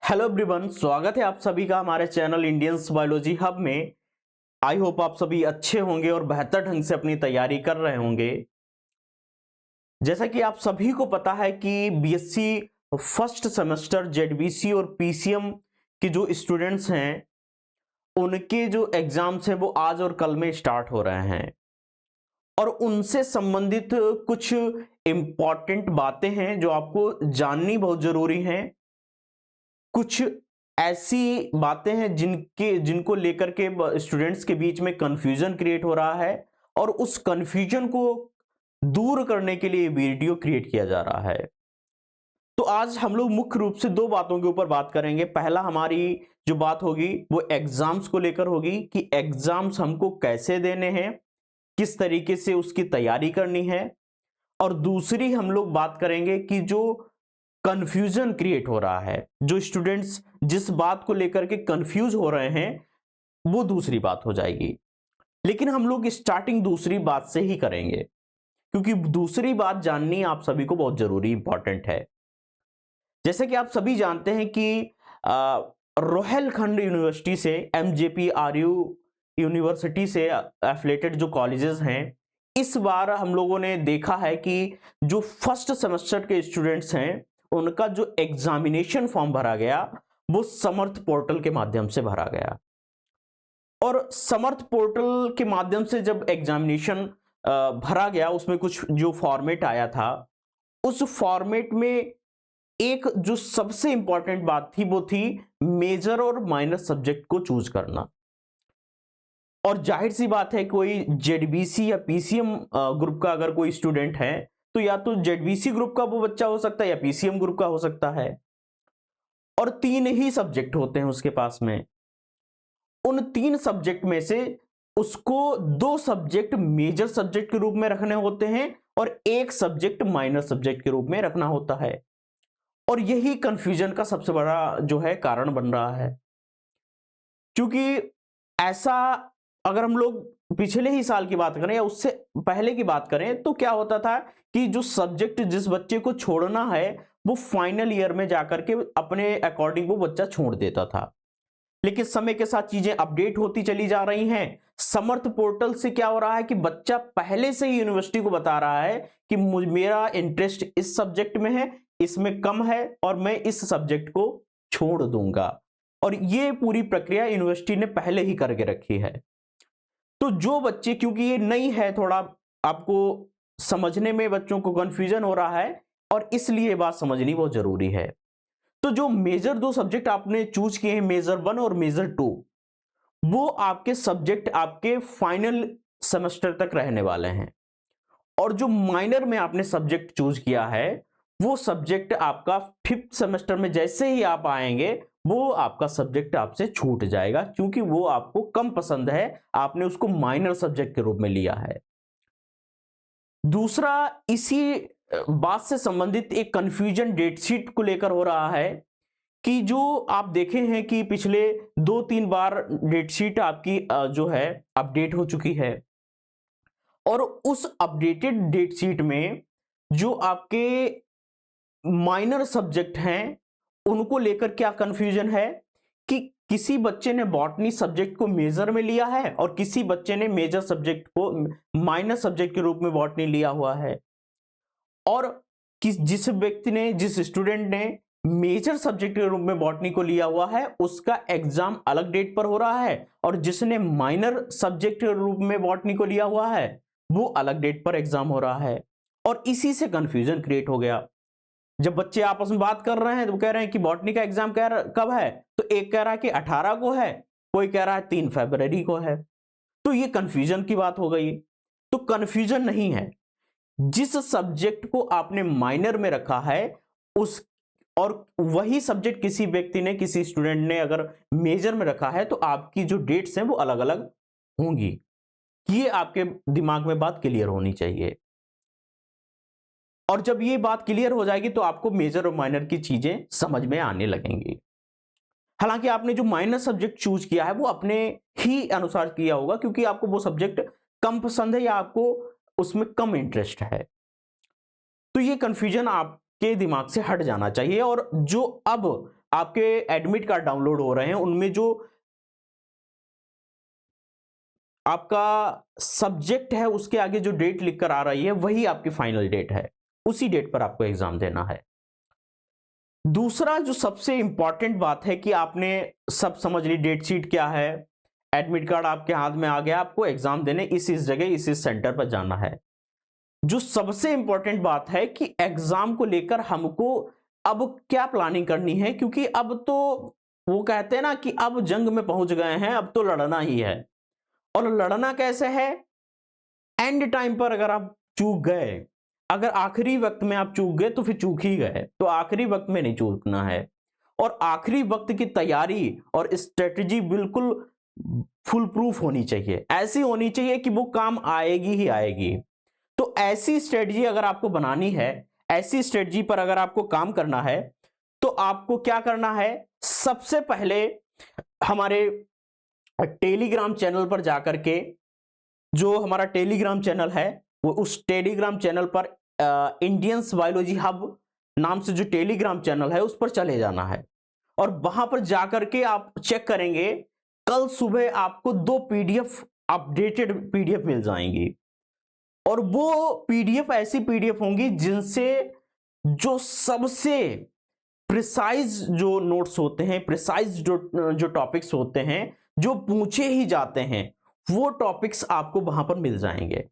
Hello everyone, स्वागत है आप सभी का हमारे चैनल इंडियंस बायोलॉजी हब में। आई होप आप सभी अच्छे होंगे और बेहतर ढंग से अपनी तैयारी कर रहे होंगे। जैसा कि आप सभी को पता है कि बीएससी फर्स्ट सेमेस्टर जेडबीसी और पीसीएम के जो स्टूडेंट्स हैं उनके जो एग्जाम्स हैं वो आज और कल में स्टार्ट हो रहे हैं और उनसे संबंधित कुछ इम्पॉर्टेंट बातें हैं जो आपको जाननी बहुत जरूरी हैं। कुछ ऐसी बातें हैं जिनको लेकर के स्टूडेंट्स के बीच में कंफ्यूजन क्रिएट हो रहा है और उस कंफ्यूजन को दूर करने के लिए वीडियो क्रिएट किया जा रहा है। तो आज हम लोग मुख्य रूप से दो बातों के ऊपर बात करेंगे। पहला हमारी जो बात होगी वो एग्जाम्स को लेकर होगी कि एग्जाम्स हमको कैसे देने हैं, किस तरीके से उसकी तैयारी करनी है। और दूसरी हम लोग बात करेंगे कि जो कंफ्यूजन क्रिएट हो रहा है, जो स्टूडेंट्स जिस बात को लेकर के कंफ्यूज हो रहे हैं वो दूसरी बात हो जाएगी। लेकिन हम लोग स्टार्टिंग दूसरी बात से ही करेंगे क्योंकि दूसरी बात जाननी आप सभी को बहुत जरूरी इंपॉर्टेंट है। जैसे कि आप सभी जानते हैं कि रोहेलखंड यूनिवर्सिटी से MJPRU यूनिवर्सिटी से एफिलेटेड जो कॉलेजेस हैं, इस बार हम लोगों ने देखा है कि जो फर्स्ट सेमेस्टर के स्टूडेंट्स हैं उनका जो एग्जामिनेशन फॉर्म भरा गया वो समर्थ पोर्टल के माध्यम से भरा गया। और समर्थ पोर्टल के माध्यम से जब एग्जामिनेशन भरा गया उसमें कुछ जो फॉर्मेट आया था, उस फॉर्मेट में एक जो सबसे इंपॉर्टेंट बात थी वो थी मेजर और माइनर सब्जेक्ट को चूज करना। और जाहिर सी बात है कोई जेडबीसी या पीसीएम ग्रुप का अगर कोई स्टूडेंट है तो या तो जेडबीसी ग्रुप का वो बच्चा हो सकता है या पीसीएम ग्रुप का हो सकता है। और तीन ही सब्जेक्ट होते हैं उसके पास में। उन तीन सब्जेक्ट में से उसको दो सब्जेक्ट मेजर सब्जेक्ट के रूप में रखने होते हैं और एक सब्जेक्ट माइनर सब्जेक्ट के रूप में रखना होता है। और यही कंफ्यूजन का सबसे बड़ा जो है कारण बन रहा है, क्योंकि ऐसा अगर हम लोग पिछले ही साल की बात करें या उससे पहले की बात करें तो क्या होता था कि जो सब्जेक्ट जिस बच्चे को छोड़ना है वो फाइनल ईयर में जाकर के अपने अकॉर्डिंग वो बच्चा छोड़ देता था। लेकिन समय के साथ चीजें अपडेट होती चली जा रही हैं। समर्थ पोर्टल से क्या हो रहा है कि बच्चा पहले से ही यूनिवर्सिटी को बता रहा है कि मेरा इंटरेस्ट इस सब्जेक्ट में है, इसमें कम है और मैं इस सब्जेक्ट को छोड़ दूंगा। और ये पूरी प्रक्रिया यूनिवर्सिटी ने पहले ही करके रखी है। तो जो बच्चे, क्योंकि ये नई है, थोड़ा आपको समझने में बच्चों को कंफ्यूजन हो रहा है और इसलिए बात समझनी बहुत जरूरी है। तो जो मेजर दो सब्जेक्ट आपने चूज किए हैं, मेजर 1 और मेजर 2, वो आपके सब्जेक्ट आपके फाइनल सेमेस्टर तक रहने वाले हैं। और जो माइनर में आपने सब्जेक्ट चूज किया है वो सब्जेक्ट आपका 5th सेमेस्टर में जैसे ही आप आएंगे वो आपका सब्जेक्ट आपसे छूट जाएगा, क्योंकि वो आपको कम पसंद है, आपने उसको माइनर सब्जेक्ट के रूप में लिया है। दूसरा, इसी बात से संबंधित एक कंफ्यूजन डेट शीट को लेकर हो रहा है कि जो आप देखे हैं कि पिछले 2-3 बार डेट शीट आपकी जो है अपडेट हो चुकी है। और उस अपडेटेड डेट शीट में जो आपके माइनर सब्जेक्ट हैं उनको लेकर क्या कंफ्यूजन है कि किसी बच्चे ने बॉटनी सब्जेक्ट को मेजर में लिया है और किसी बच्चे ने मेजर सब्जेक्ट को माइनर सब्जेक्ट के रूप में बॉटनी लिया हुआ है। और जिस स्टूडेंट ने मेजर सब्जेक्ट के रूप में बॉटनी को लिया हुआ है उसका एग्जाम अलग डेट पर हो रहा है, और जिसने माइनर सब्जेक्ट के रूप में बॉटनी को लिया हुआ है वो अलग डेट पर एग्जाम हो रहा है। और इसी से कंफ्यूजन क्रिएट हो गया। जब बच्चे आपस में बात कर रहे हैं तो कह रहे हैं कि बॉटनी का एग्जाम कब है, तो एक कह रहा है कि 18 को है, कोई कह रहा है 3 फरवरी को है। तो ये कंफ्यूजन की बात हो गई। तो कंफ्यूजन नहीं है, जिस सब्जेक्ट को आपने माइनर में रखा है उस और वही सब्जेक्ट किसी व्यक्ति ने, किसी स्टूडेंट ने अगर मेजर में रखा है तो आपकी जो डेट्स हैं वो अलग अलग होंगी। ये आपके दिमाग में बात क्लियर होनी चाहिए। और जब ये बात क्लियर हो जाएगी तो आपको मेजर और माइनर की चीजें समझ में आने लगेंगी। हालांकि आपने जो माइनर सब्जेक्ट चूज किया है वो अपने ही अनुसार किया होगा, क्योंकि आपको वो सब्जेक्ट कम पसंद है या आपको उसमें कम इंटरेस्ट है। तो ये कंफ्यूजन आपके दिमाग से हट जाना चाहिए। और जो अब आपके एडमिट कार्ड डाउनलोड हो रहे हैं उनमें जो आपका सब्जेक्ट है उसके आगे जो डेट लिखकर आ रही है वही आपकी फाइनल डेट है, उसी डेट पर आपको एग्जाम देना है। दूसरा जो सबसे इंपॉर्टेंट बात है कि आपने सब समझ ली, डेट शीट क्या है, एडमिट कार्ड आपके हाथ में आ गया, आपको एग्जाम देने इस जगह इस सेंटर पर जाना है। जो सबसे इंपॉर्टेंट बात है कि एग्जाम को लेकर हमको अब क्या प्लानिंग करनी है, क्योंकि अब तो वो कहते हैं ना कि अब जंग में पहुंच गए हैं, अब तो लड़ना ही है। और लड़ना कैसे है? एंड टाइम पर अगर आप चूक गए, अगर आखिरी वक्त में आप चूक गए तो फिर चूक ही गए, तो आखिरी वक्त में नहीं चूकना है। और आखिरी वक्त की तैयारी और स्ट्रेटजी बिल्कुल फुल प्रूफ होनी चाहिए, ऐसी होनी चाहिए कि वो काम आएगी ही आएगी। तो ऐसी स्ट्रेटजी अगर आपको बनानी है, ऐसी स्ट्रेटजी पर अगर आपको काम करना है, तो आपको क्या करना है? सबसे पहले हमारे टेलीग्राम चैनल पर जाकर के, जो हमारा टेलीग्राम चैनल है, वो उस टेलीग्राम चैनल पर इंडियंस बायोलॉजी हब नाम से जो टेलीग्राम चैनल है उस पर चले जाना है। और वहां पर जाकर के आप चेक करेंगे, कल सुबह आपको 2 पीडीएफ, अपडेटेड पीडीएफ मिल जाएंगी। और वो पीडीएफ ऐसी पीडीएफ होंगी जिनसे जो सबसे प्रिसाइज जो नोट्स होते हैं, प्रिसाइज जो टॉपिक्स होते हैं, जो पूछे ही जाते हैं, वो टॉपिक्स आपको वहां पर मिल जाएंगे।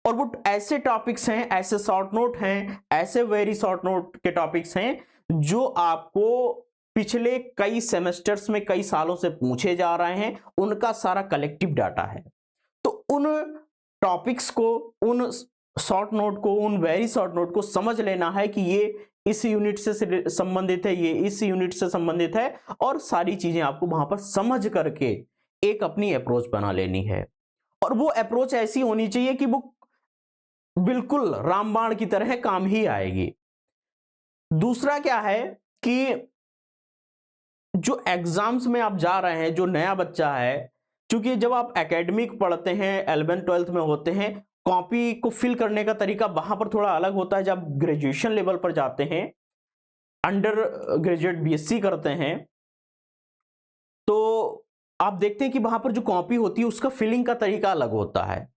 और वो ऐसे टॉपिक्स हैं, ऐसे शॉर्ट नोट हैं, ऐसे वेरी शॉर्ट नोट के टॉपिक्स हैं जो आपको पिछले कई सेमेस्टर्स में, कई सालों से पूछे जा रहे हैं, उनका सारा कलेक्टिव डाटा है। तो उन टॉपिक्स को, उन शॉर्ट नोट को, उन वेरी शॉर्ट नोट को समझ लेना है कि ये इस यूनिट से संबंधित है, ये इस यूनिट से संबंधित है, और सारी चीजें आपको वहां पर समझ करके एक अपनी अप्रोच बना लेनी है। और वो अप्रोच ऐसी होनी चाहिए कि वो बिल्कुल रामबाण की तरह काम ही आएगी। दूसरा क्या है कि जो एग्जाम्स में आप जा रहे हैं, जो नया बच्चा है, क्योंकि जब आप एकेडमिक पढ़ते हैं, 11th-12th में होते हैं, कॉपी को फिल करने का तरीका वहां पर थोड़ा अलग होता है। जब ग्रेजुएशन लेवल पर जाते हैं, अंडर ग्रेजुएट बीएससी करते हैं, तो आप देखते हैं कि वहां पर जो कॉपी होती है उसका फिलिंग का तरीका अलग होता है।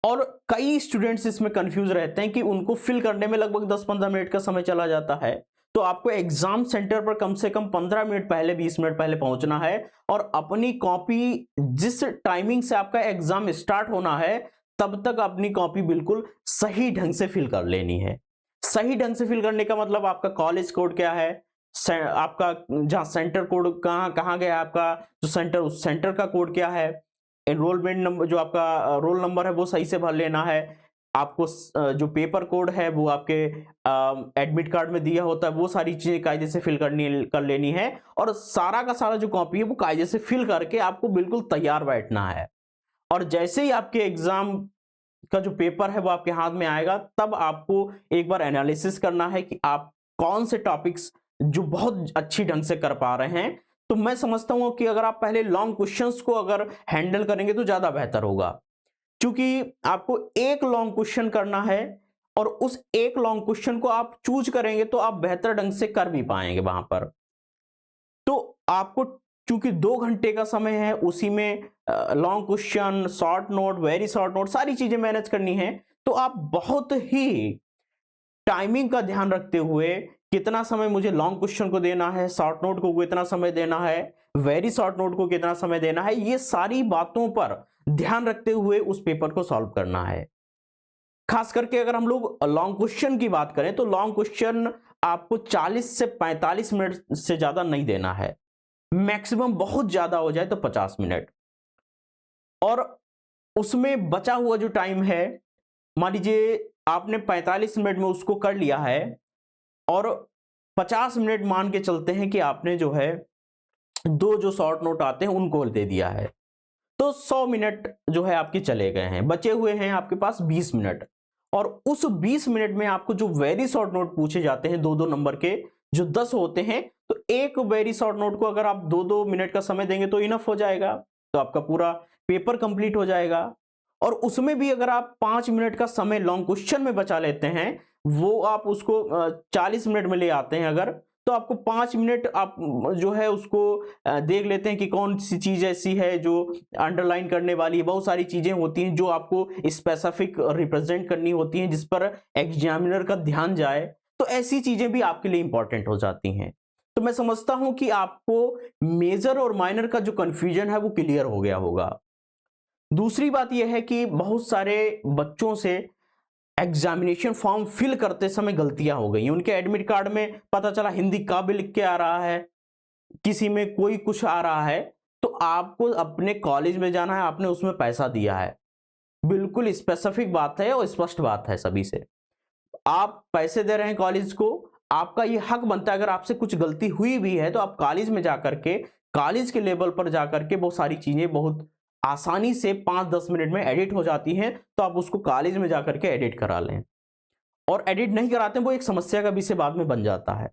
और कई स्टूडेंट्स इसमें कंफ्यूज रहते हैं कि उनको फिल करने में लगभग 10-15 मिनट का समय चला जाता है। तो आपको एग्जाम सेंटर पर कम से कम 15 मिनट पहले, 20 मिनट पहले पहुंचना है, और अपनी कॉपी जिस टाइमिंग से आपका एग्जाम स्टार्ट होना है तब तक अपनी कॉपी बिल्कुल सही ढंग से फिल कर लेनी है। सही ढंग से फिल करने का मतलब आपका कॉलेज कोड क्या है, आपका जहां सेंटर कोड कहां गया, आपका जो सेंटर, उस सेंटर का कोड क्या है, एनरोलमेंट नंबर, जो आपका रोल नंबर है वो सही से भर लेना है। आपको जो पेपर कोड है वो आपके एडमिट कार्ड में दिया होता है, वो सारी चीजें कायदे से फिल कर लेनी है। और सारा का सारा जो कॉपी है वो कायदे से फिल करके आपको बिल्कुल तैयार बैठना है। और जैसे ही आपके एग्जाम का जो पेपर है वो आपके हाथ में आएगा, तब आपको एक बार एनालिसिस करना है कि आप कौन से टॉपिक्स जो बहुत अच्छी ढंग से कर पा रहे हैं। तो मैं समझता हूं कि अगर आप पहले लॉन्ग क्वेश्चंस को अगर हैंडल करेंगे तो ज्यादा बेहतर होगा, क्योंकि आपको एक लॉन्ग क्वेश्चन करना है, और उस एक लॉन्ग क्वेश्चन को आप चूज करेंगे तो आप बेहतर ढंग से कर भी पाएंगे वहां पर। तो आपको चूंकि 2 घंटे का समय है, उसी में long question, short note, very short note, सारी चीजें मैनेज करनी है। तो आप बहुत ही टाइमिंग का ध्यान रखते हुए, कितना समय मुझे लॉन्ग क्वेश्चन को देना है, शॉर्ट नोट को कितना समय देना है, वेरी शॉर्ट नोट को कितना समय देना है, ये सारी बातों पर ध्यान रखते हुए उस पेपर को सॉल्व करना है। खास करके अगर हम लोग लॉन्ग क्वेश्चन की बात करें तो लॉन्ग क्वेश्चन आपको 40 से 45 मिनट से ज्यादा नहीं देना है, मैक्सिमम बहुत ज्यादा हो जाए तो 50 मिनट। और उसमें बचा हुआ जो टाइम है, मान लीजिए आपने 45 मिनट में उसको कर लिया है, और 50 मिनट मान के चलते हैं कि आपने जो है 2 जो शॉर्ट नोट आते हैं उनको दे दिया है, तो 100 मिनट जो है आपके चले गए हैं, बचे हुए हैं आपके पास 20 मिनट। और उस 20 मिनट में आपको जो वेरी शॉर्ट नोट पूछे जाते हैं 2-2 नंबर के, जो 10 होते हैं, तो एक वेरी शॉर्ट नोट को अगर आप 2-2 मिनट का समय देंगे तो इनफ हो जाएगा, तो आपका पूरा पेपर कंप्लीट हो जाएगा। और उसमें भी अगर आप 5 मिनट का समय लॉन्ग क्वेश्चन में बचा लेते हैं, वो आप उसको 40 मिनट में ले आते हैं अगर, तो आपको 5 मिनट आप जो है उसको देख लेते हैं कि कौन सी चीज़ ऐसी है जो अंडरलाइन करने वाली, बहुत सारी चीज़ें होती हैं जो आपको स्पेसिफिक रिप्रेजेंट करनी होती हैं जिस पर एग्जामिनर का ध्यान जाए, तो ऐसी चीज़ें भी आपके लिए इंपॉर्टेंट हो जाती हैं। तो मैं समझता हूं कि आपको मेजर और माइनर का जो कंफ्यूजन है वो क्लियर हो गया होगा। दूसरी बात यह है कि बहुत सारे बच्चों से एग्जामिनेशन फॉर्म फिल करते समय गलतियां हो गई। उनके एडमिट कार्ड में पता चला हिंदी का भी लिख के आ रहा है, किसी में कोई कुछ आ रहा है, तो आपको अपने कॉलेज में जाना है, आपने उसमें पैसा दिया है, बिल्कुल स्पेसिफिक बात है और स्पष्ट बात है सभी से। आप पैसे दे रहे हैं कॉलेज को, आपका ये हक बनता है, अगर आपसे कुछ गलती हुई भी है तो आप कॉलेज में जाकर के, कॉलेज के लेवल पर जाकर के बहुत सारी चीजें बहुत आसानी से 5-10 मिनट में एडिट हो जाती हैं, तो आप उसको कॉलेज में जाकर के एडिट करा लें। और एडिट नहीं कराते हैं वो एक समस्या का विषय बाद में बन जाता है।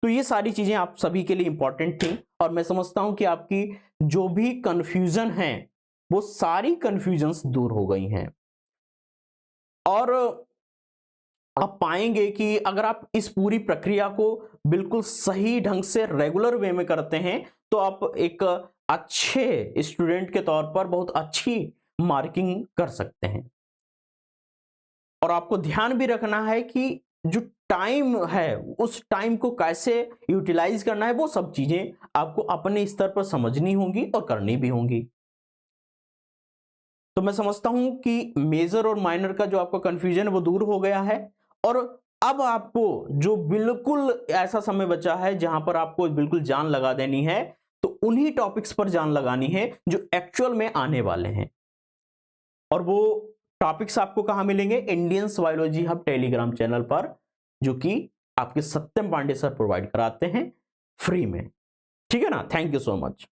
तो ये सारी चीजें आप सभी के लिए इंपॉर्टेंट थी और मैं समझता हूं कि आपकी जो भी कंफ्यूजन है वो सारी कंफ्यूजन्स दूर हो गई हैं। और आप पाएंगे कि अगर आप इस पूरी प्रक्रिया को बिल्कुल सही ढंग से रेगुलर वे में करते हैं तो आप एक अच्छे स्टूडेंट के तौर पर बहुत अच्छी मार्किंग कर सकते हैं। और आपको ध्यान भी रखना है कि जो टाइम है उस टाइम को कैसे यूटिलाइज करना है, वो सब चीजें आपको अपने स्तर पर समझनी होंगी और करनी भी होंगी। तो मैं समझता हूं कि मेजर और माइनर का जो आपका कंफ्यूजन है वो दूर हो गया है और अब आपको जो बिल्कुल ऐसा समय बचा है जहां पर आपको बिल्कुल जान लगा देनी है, तो उन्हीं टॉपिक्स पर जान लगानी है जो एक्चुअल में आने वाले हैं। और वो टॉपिक्स आपको कहां मिलेंगे? Indians biology hub Telegram channel पर, जो कि आपके सत्यम पांडे सर प्रोवाइड कराते हैं फ्री में। ठीक है ना? Thank you so much.